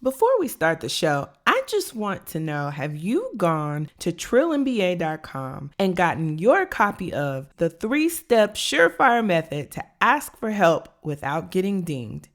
Before we start the show, I just want to know, have you gone to TrillMBA.com and gotten your copy of the 3-step surefire method to ask for help without getting dinged?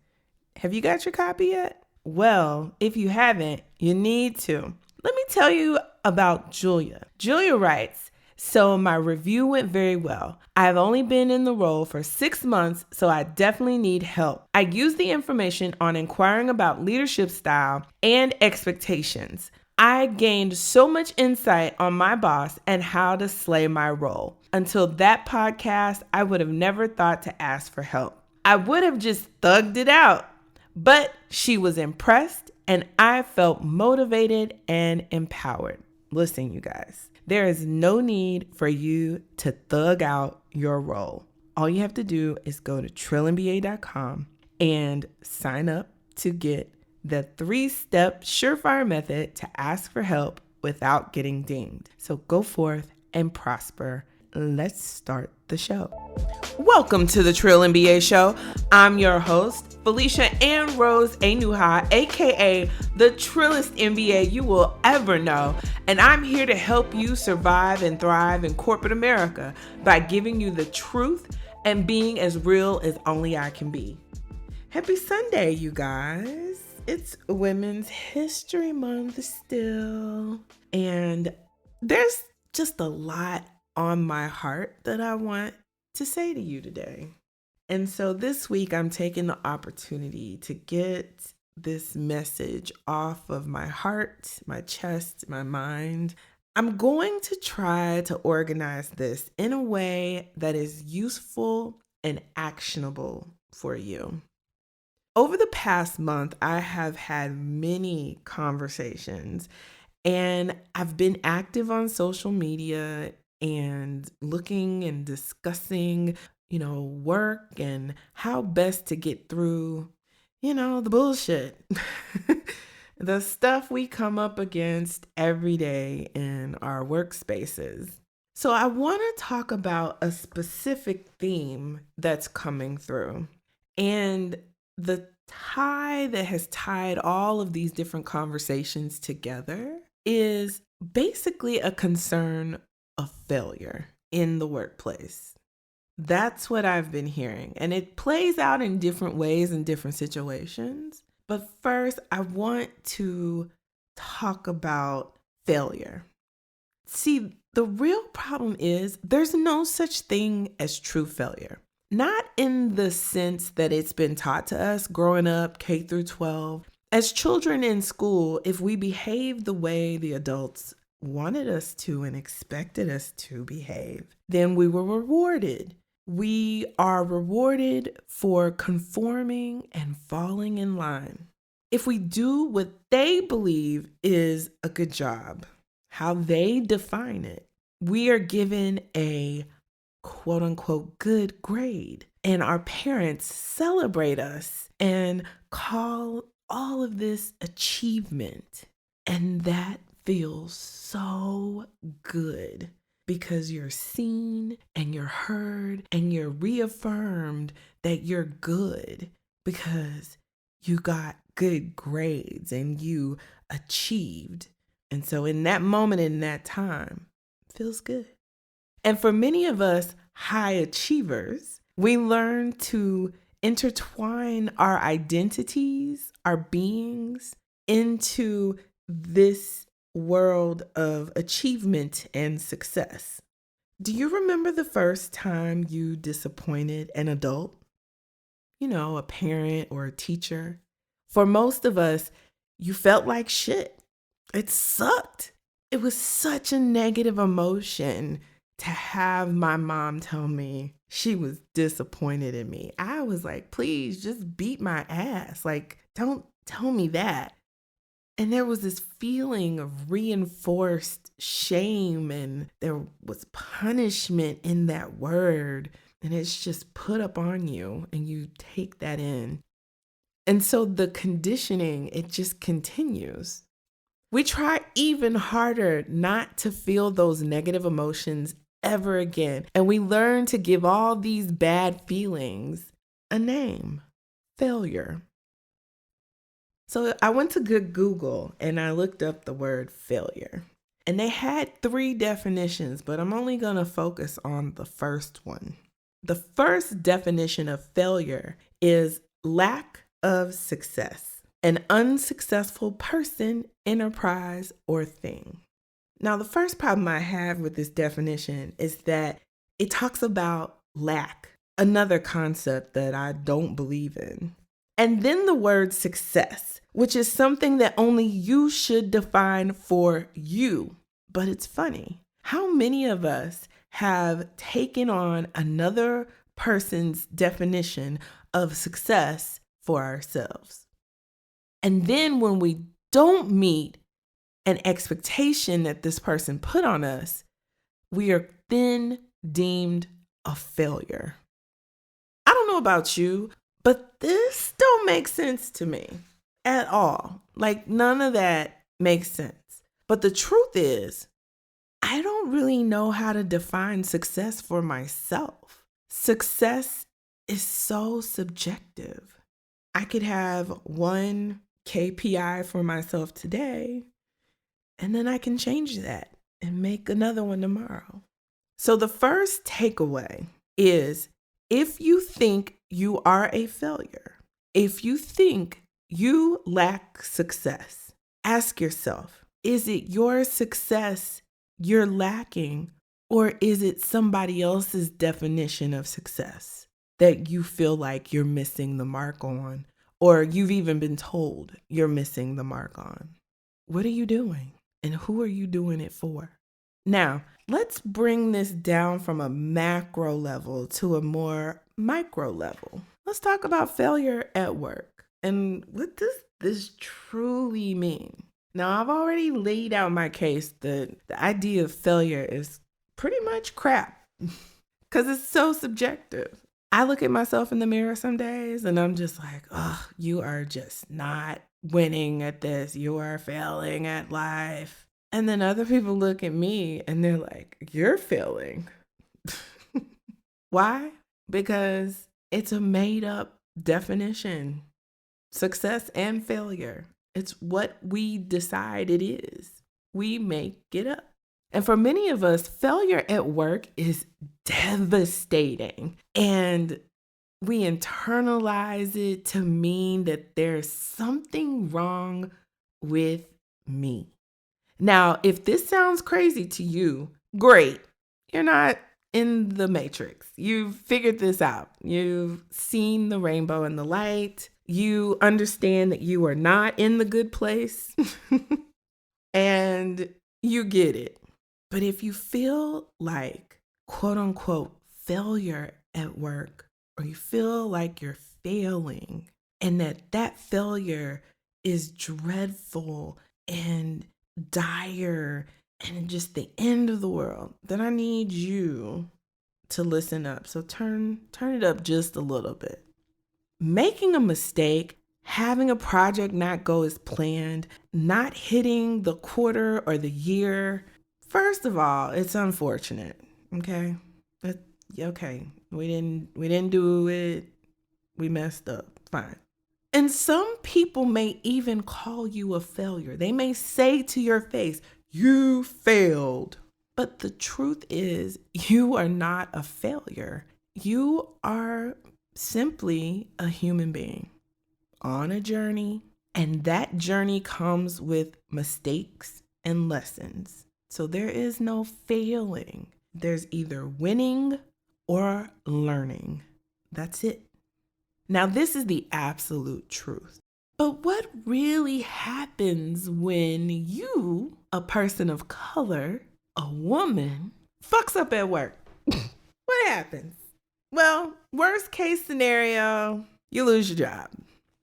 Have you got your copy yet? Well, if you haven't, you need to. Let me tell you about Julia. Julia writes, so my review went very well. I've only been in the role for 6 months, so I definitely need help. I used the information on inquiring about leadership style and expectations. I gained so much insight on my boss and how to slay my role. Until that podcast, I would have never thought to ask for help. I would have just thugged it out. But she was impressed and I felt motivated and empowered. Listen, you guys, there is no need for you to thug out your role. All you have to do is go to TrillMBA.com and sign up to get the 3-step surefire method to ask for help without getting dinged. So go forth and prosper. Let's start the show. Welcome to the Trill MBA Show. I'm your host, Felicia Ann Rose Anuha, aka the Trillest MBA you will ever know, and I'm here to help you survive and thrive in corporate America by giving you the truth and being as real as only I can be. Happy Sunday, you guys. It's Women's History Month still, and there's just a lot on my heart that I want to say to you today. And so this week I'm taking the opportunity to get this message off of my heart, my chest, my mind. I'm going to try to organize this in a way that is useful and actionable for you. Over the past month, I have had many conversations and I've been active on social media and looking and discussing, work and how best to get through, the bullshit, the stuff we come up against every day in our workspaces. So I want to talk about a specific theme that's coming through, and the tie that has tied all of these different conversations together is basically a concern of failure in the workplace. That's what I've been hearing, and it plays out in different ways in different situations. But first, I want to talk about failure. See, the real problem is there's no such thing as true failure. Not in the sense that it's been taught to us growing up, K through 12. As children in school, if we behave the way the adults wanted us to and expected us to behave, then we were rewarded. We are rewarded for conforming and falling in line. If we do what they believe is a good job, how they define it, we are given a quote unquote good grade. And our parents celebrate us and call all of this achievement. And that feels so good because you're seen and you're heard and you're reaffirmed that you're good because you got good grades and you achieved. And so in that moment, in that time, it feels good. And for many of us high achievers, we learn to intertwine our identities, our beings into this world of achievement and success. Do you remember the first time you disappointed an adult? A parent or a teacher? For most of us, you felt like shit. It sucked. It was such a negative emotion to have my mom tell me she was disappointed in me. I was like, please just beat my ass. Like, don't tell me that. And there was this feeling of reinforced shame, and there was punishment in that word. And it's just put up on you, and you take that in. And so the conditioning, it just continues. We try even harder not to feel those negative emotions ever again. And we learn to give all these bad feelings a name: failure. So I went to good Google and I looked up the word failure. And they had 3 definitions, but I'm only going to focus on the first one. The first definition of failure is lack of success, an unsuccessful person, enterprise, or thing. Now, the first problem I have with this definition is that it talks about lack, another concept that I don't believe in. And then the word success, which is something that only you should define for you. But it's funny, how many of us have taken on another person's definition of success for ourselves? And then when we don't meet an expectation that this person put on us, we are then deemed a failure. I don't know about you, but this don't make sense to me at all. Like, none of that makes sense. But the truth is, I don't really know how to define success for myself. Success is so subjective. I could have one KPI for myself today, and then I can change that and make another one tomorrow. So the first takeaway is, if you think you are a failure, if you think you lack success, ask yourself, is it your success you're lacking, or is it somebody else's definition of success that you feel like you're missing the mark on, or you've even been told you're missing the mark on? What are you doing, and who are you doing it for? Now, let's bring this down from a macro level to a more micro level. Let's talk about failure at work. And what does this truly mean? Now, I've already laid out my case that the idea of failure is pretty much crap because it's so subjective. I look at myself in the mirror some days and I'm just like, oh, you are just not winning at this. You are failing at life. And then other people look at me and they're like, you're failing. Why? Because it's a made up definition. Success and failure. It's what we decide it is. We make it up. And for many of us, failure at work is devastating. And we internalize it to mean that there's something wrong with me. Now, if this sounds crazy to you, great. You're not in the matrix. You've figured this out. You've seen the rainbow and the light. You understand that you are not in the good place and you get it. But if you feel like, quote unquote, failure at work, or you feel like you're failing and that failure is dreadful and dire and just the end of the world, then I need you to listen up. So turn it up just a little bit. Making a mistake, having a project not go as planned, not hitting the quarter or the year, first of all, it's unfortunate. Okay? Okay. We didn't do it. We messed up. Fine. And some people may even call you a failure. They may say to your face, you failed. But the truth is, you are not a failure. You are simply a human being on a journey, and that journey comes with mistakes and lessons. So there is no failing. There's either winning or learning. That's it. Now, this is the absolute truth. But what really happens when you, a person of color, a woman, fucks up at work? What happens? Well, worst case scenario, you lose your job.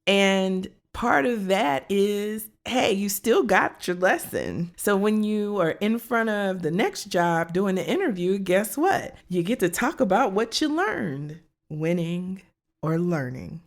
And part of that is, hey, you still got your lesson. So when you are in front of the next job doing the interview, guess what? You get to talk about what you learned, winning or learning.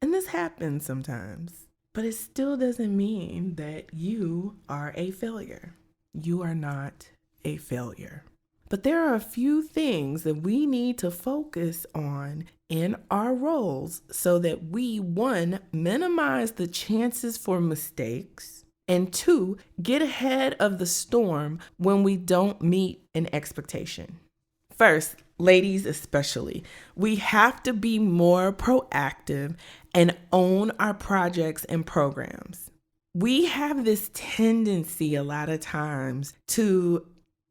And this happens sometimes, but it still doesn't mean that you are a failure. You are not a failure. But there are a few things that we need to focus on in our roles so that we, one, minimize the chances for mistakes, and two, get ahead of the storm when we don't meet an expectation. First, ladies especially, we have to be more proactive and own our projects and programs. We have this tendency a lot of times to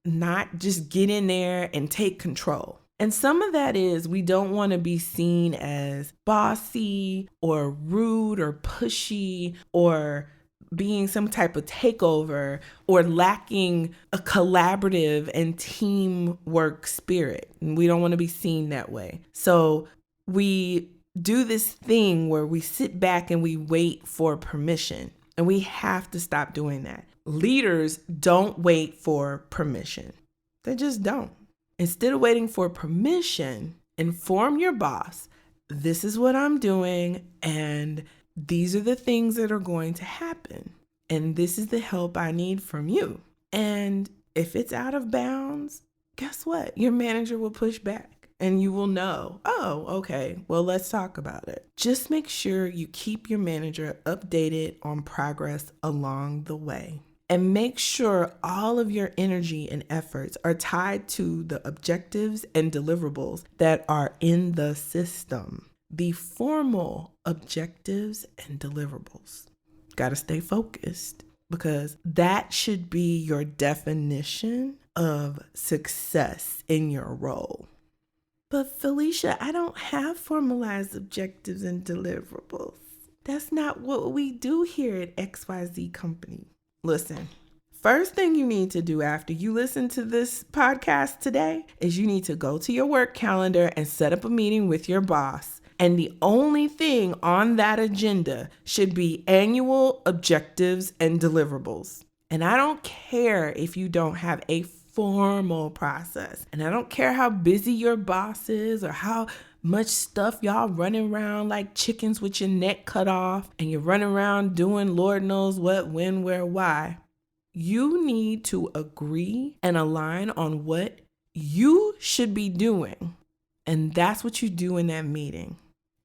not just get in there and take control. And some of that is we don't want to be seen as bossy or rude or pushy or being some type of takeover or lacking a collaborative and teamwork spirit. And we don't want to be seen that way. So we do this thing where we sit back and we wait for permission. And we have to stop doing that. Leaders don't wait for permission. They just don't. Instead of waiting for permission, inform your boss, this is what I'm doing, and these are the things that are going to happen. And this is the help I need from you. And if it's out of bounds, guess what? Your manager will push back. And you will know, oh, okay, well, let's talk about it. Just make sure you keep your manager updated on progress along the way. And make sure all of your energy and efforts are tied to the objectives and deliverables that are in the system. The formal objectives and deliverables. Got to stay focused because that should be your definition of success in your role. But Felicia, I don't have formalized objectives and deliverables. That's not what we do here at XYZ Company. Listen, first thing you need to do after you listen to this podcast today is you need to go to your work calendar and set up a meeting with your boss. And the only thing on that agenda should be annual objectives and deliverables. And I don't care if you don't have a formal process. And I don't care how busy your boss is or how much stuff y'all running around like chickens with your neck cut off and you're running around doing Lord knows what, when, where, why. You need to agree and align on what you should be doing. And that's what you do in that meeting.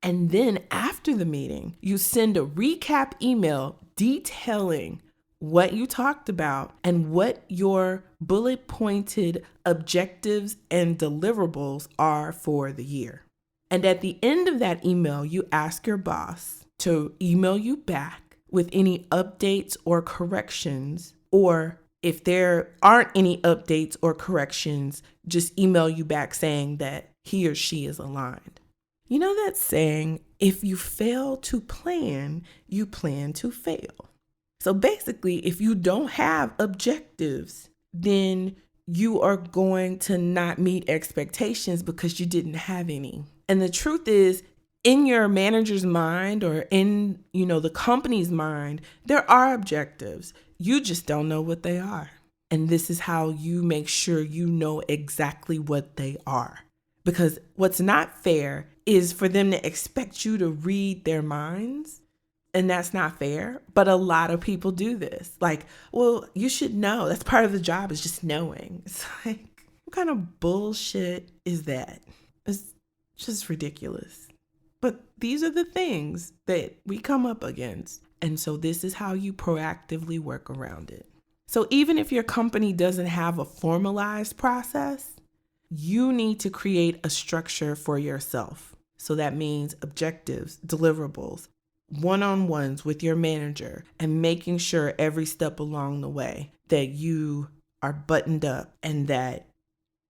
And then after the meeting, you send a recap email detailing what you talked about and what your bullet pointed objectives and deliverables are for the year. And at the end of that email, you ask your boss to email you back with any updates or corrections, or if there aren't any updates or corrections, just email you back saying that he or she is aligned. You know that saying, if you fail to plan, you plan to fail. So basically, if you don't have objectives, then you are going to not meet expectations because you didn't have any. And the truth is, in your manager's mind or in, the company's mind, there are objectives. You just don't know what they are. And this is how you make sure you know exactly what they are. Because what's not fair is for them to expect you to read their minds. And that's not fair. But a lot of people do this. Like, well, you should know. That's part of the job, is just knowing. It's like, what kind of bullshit is that? It's just ridiculous. But these are the things that we come up against. And so this is how you proactively work around it. So even if your company doesn't have a formalized process, you need to create a structure for yourself. So that means objectives, deliverables, one-on-ones with your manager, and making sure every step along the way that you are buttoned up, and that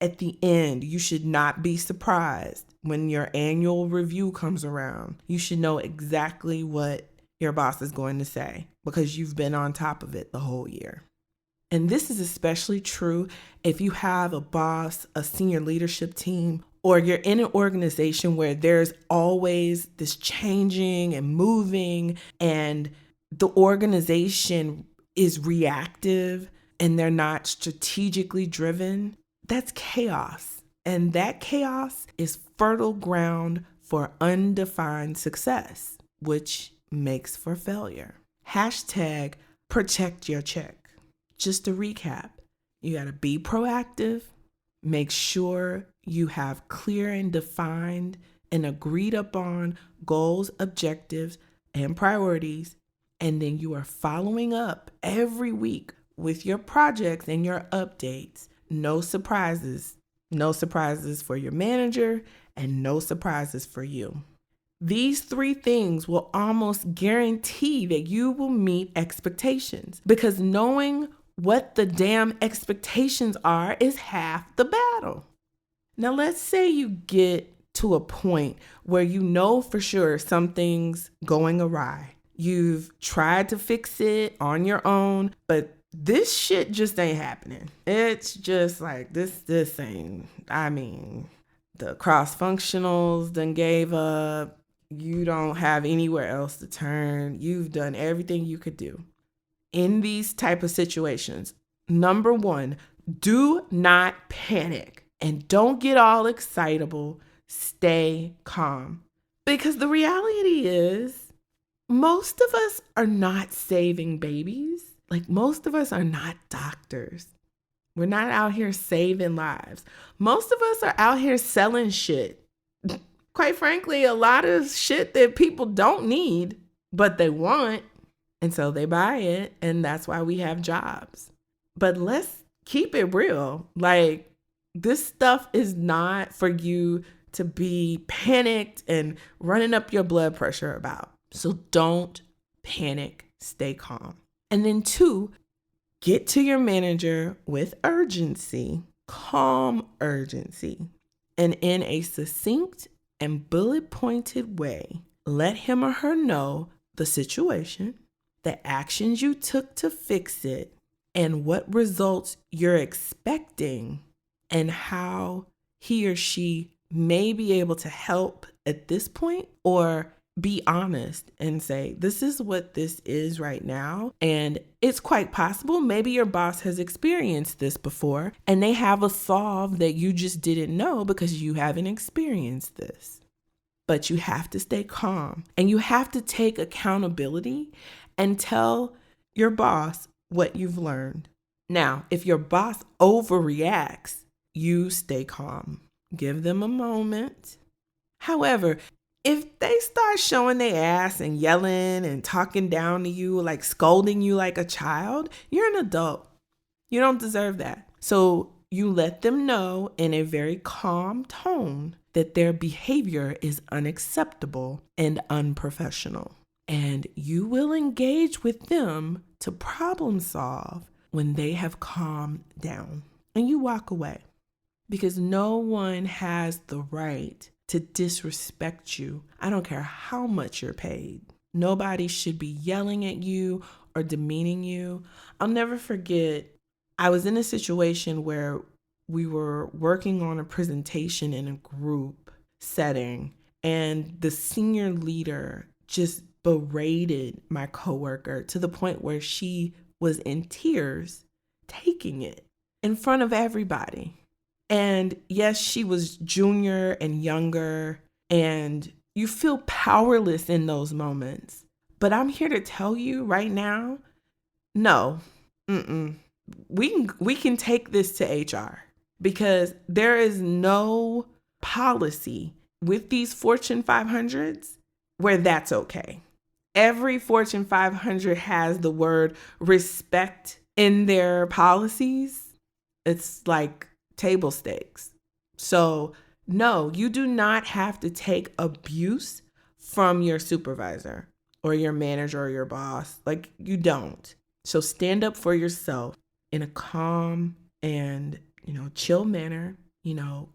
at the end, you should not be surprised when your annual review comes around. You should know exactly what your boss is going to say because you've been on top of it the whole year. And this is especially true if you have a boss, a senior leadership team, or you're in an organization where there's always this changing and moving, and the organization is reactive and they're not strategically driven. That's chaos. And that chaos is fertile ground for undefined success, which makes for failure. Hashtag protect your check. Just to recap, you got to be proactive, Make sure you have clear and defined and agreed upon goals, objectives, and priorities. And then you are following up every week with your projects and your updates. No surprises. No surprises for your manager and no surprises for you. These 3 things will almost guarantee that you will meet expectations, because knowing what the damn expectations are is half the battle. Now, let's say you get to a point where you know for sure something's going awry. You've tried to fix it on your own, but this shit just ain't happening. It's just like this ain't, the cross-functionals done gave up. You don't have anywhere else to turn. You've done everything you could do. In these type of situations, number 1, do not panic and don't get all excitable. Stay calm. Because the reality is, most of us are not saving babies. Like, most of us are not doctors. We're not out here saving lives. Most of us are out here selling shit. Quite frankly, a lot of shit that people don't need, but they want. And so they buy it. And that's why we have jobs. But let's keep it real. Like, this stuff is not for you to be panicked and running up your blood pressure about. So don't panic. Stay calm. And then 2, get to your manager with urgency, calm urgency, and in a succinct and bullet-pointed way, let him or her know the situation, the actions you took to fix it, and what results you're expecting, and how he or she may be able to help at this point, or be honest and say, this is what this is right now. And it's quite possible maybe your boss has experienced this before and they have a solve that you just didn't know because you haven't experienced this. But you have to stay calm and you have to take accountability and tell your boss what you've learned. Now, if your boss overreacts, you stay calm. Give them a moment. However, if they start showing their ass and yelling and talking down to you, like scolding you like a child, you're an adult. You don't deserve that. So you let them know in a very calm tone that their behavior is unacceptable and unprofessional. And you will engage with them to problem solve when they have calmed down. And you walk away, because no one has the right to disrespect you. I don't care how much you're paid. Nobody should be yelling at you or demeaning you. I'll never forget, I was in a situation where we were working on a presentation in a group setting, and the senior leader just berated my coworker to the point where she was in tears taking it in front of everybody. And yes, she was junior and younger, and you feel powerless in those moments. But I'm here to tell you right now, no, we can take this to HR, because there is no policy with these Fortune 500s where that's okay. Every Fortune 500 has the word respect in their policies. It's like table stakes. So no, you do not have to take abuse from your supervisor or your manager or your boss. Like, you don't. So stand up for yourself in a calm and, chill manner.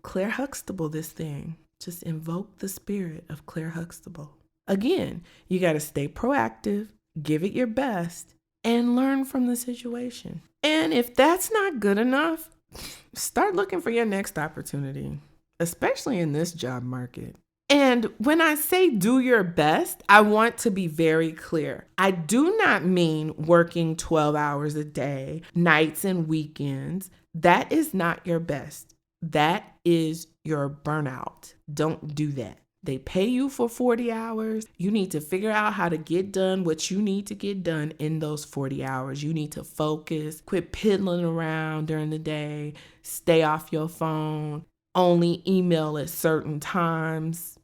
Claire Huxtable this thing. Just invoke the spirit of Claire Huxtable. Again, you got to stay proactive, give it your best, and learn from the situation. And if that's not good enough, start looking for your next opportunity, especially in this job market. And when I say do your best, I want to be very clear. I do not mean working 12 hours a day, nights and weekends. That is not your best. That is your burnout. Don't do that. They pay you for 40 hours. You need to figure out how to get done what you need to get done in those 40 hours. You need to focus, quit piddling around during the day, stay off your phone, only email at certain times.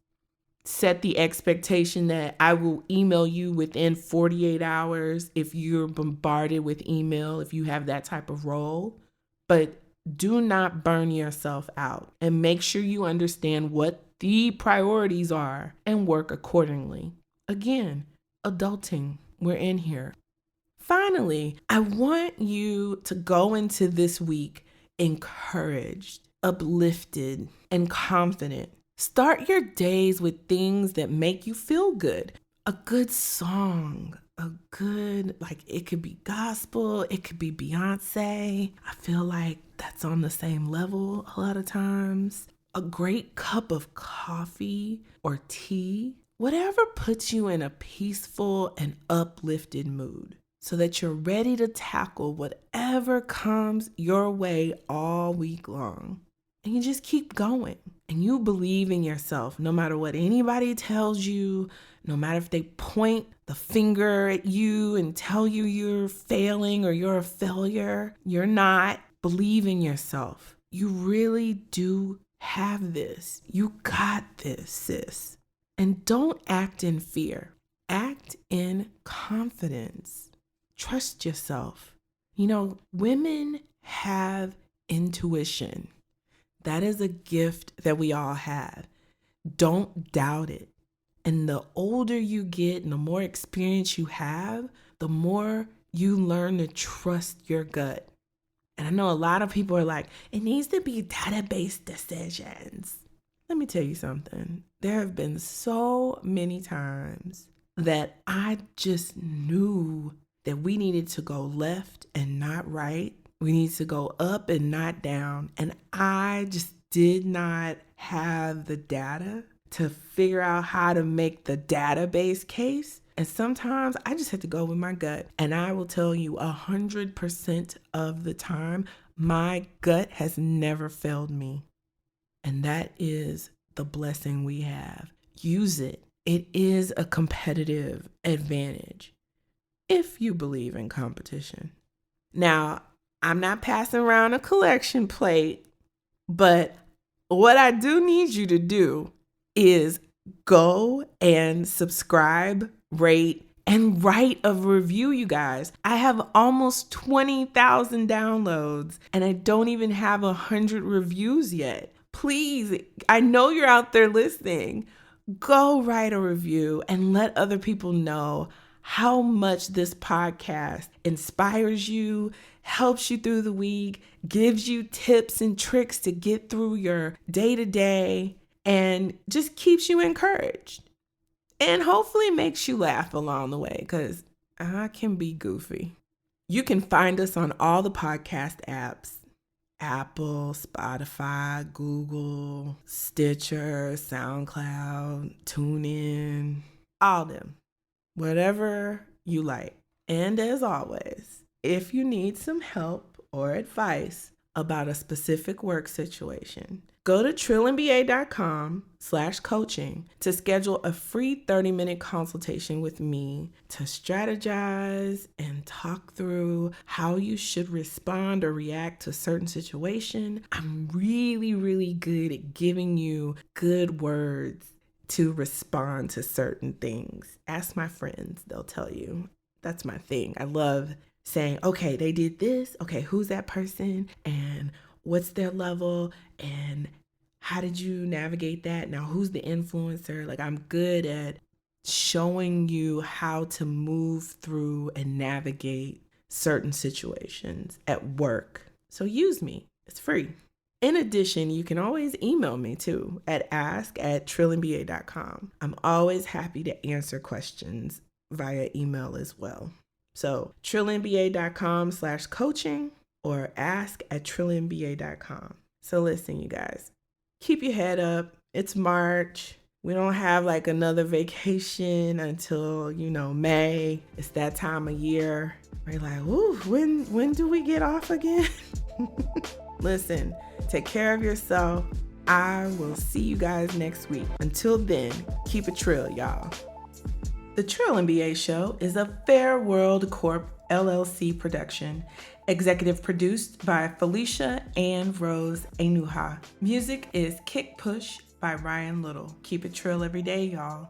Set the expectation that I will email you within 48 hours if you're bombarded with email, if you have that type of role. But do not burn yourself out, and make sure you understand what the priorities are and work accordingly. Again, adulting, we're in here. Finally, I want you to go into this week encouraged, uplifted, and confident. Start your days with things that make you feel good. A good song, it could be gospel, it could be Beyonce. I feel like that's on the same level a lot of times. A great cup of coffee or tea, whatever puts you in a peaceful and uplifted mood so that you're ready to tackle whatever comes your way all week long. And you just keep going. And you believe in yourself no matter what anybody tells you, no matter if they point the finger at you and tell you you're failing or you're a failure. You're not. Believe in yourself. You really do have this. You got this, sis. And don't act in fear. Act in confidence. Trust yourself. Women have intuition. That is a gift that we all have. Don't doubt it. And the older you get and the more experience you have, the more you learn to trust your gut. And I know a lot of people are like, it needs to be database decisions. Let me tell you something. There have been so many times that I just knew that we needed to go left and not right. We need to go up and not down. And I just did not have the data to figure out how to make the database case. And sometimes I just had to go with my gut. And I will tell you 100% of the time, my gut has never failed me. And that is the blessing we have. Use it. It is a competitive advantage if you believe in competition. Now, I'm not passing around a collection plate, but what I do need you to do is go and subscribe, rate, and write a review, you guys. I have almost 20,000 downloads and I don't even have 100 reviews yet. Please, I know you're out there listening. Go write a review and let other people know how much this podcast inspires you, helps you through the week, gives you tips and tricks to get through your day-to-day, and just keeps you encouraged. And hopefully makes you laugh along the way, because I can be goofy. You can find us on all the podcast apps: Apple, Spotify, Google, Stitcher, SoundCloud, TuneIn, all them. Whatever you like. And as always, if you need some help or advice about a specific work situation, go to trillandba.com/coaching to schedule a free 30-minute consultation with me to strategize and talk through how you should respond or react to a certain situation. I'm really, really good at giving you good words to respond to certain things. Ask my friends, they'll tell you. That's my thing. I love saying, okay, they did this. Okay, who's that person? And what's their level? And how did you navigate that? Now, who's the influencer? I'm good at showing you how to move through and navigate certain situations at work. So use me. It's free. In addition, you can always email me too at ask@trillandba.com. I'm always happy to answer questions via email as well. So trillandba.com/coaching or ask@trillandba.com. So listen, you guys, keep your head up. It's March. We don't have another vacation until, May. It's that time of year. We're like, ooh, when do we get off again? Listen, take care of yourself. I will see you guys next week. Until then, keep it trill, y'all. The Trill MBA Show is a Fair World Corp LLC production, executive produced by Felicia and Rose Enuha. Music is Kick Push by Ryan Little. Keep it trill every day, y'all.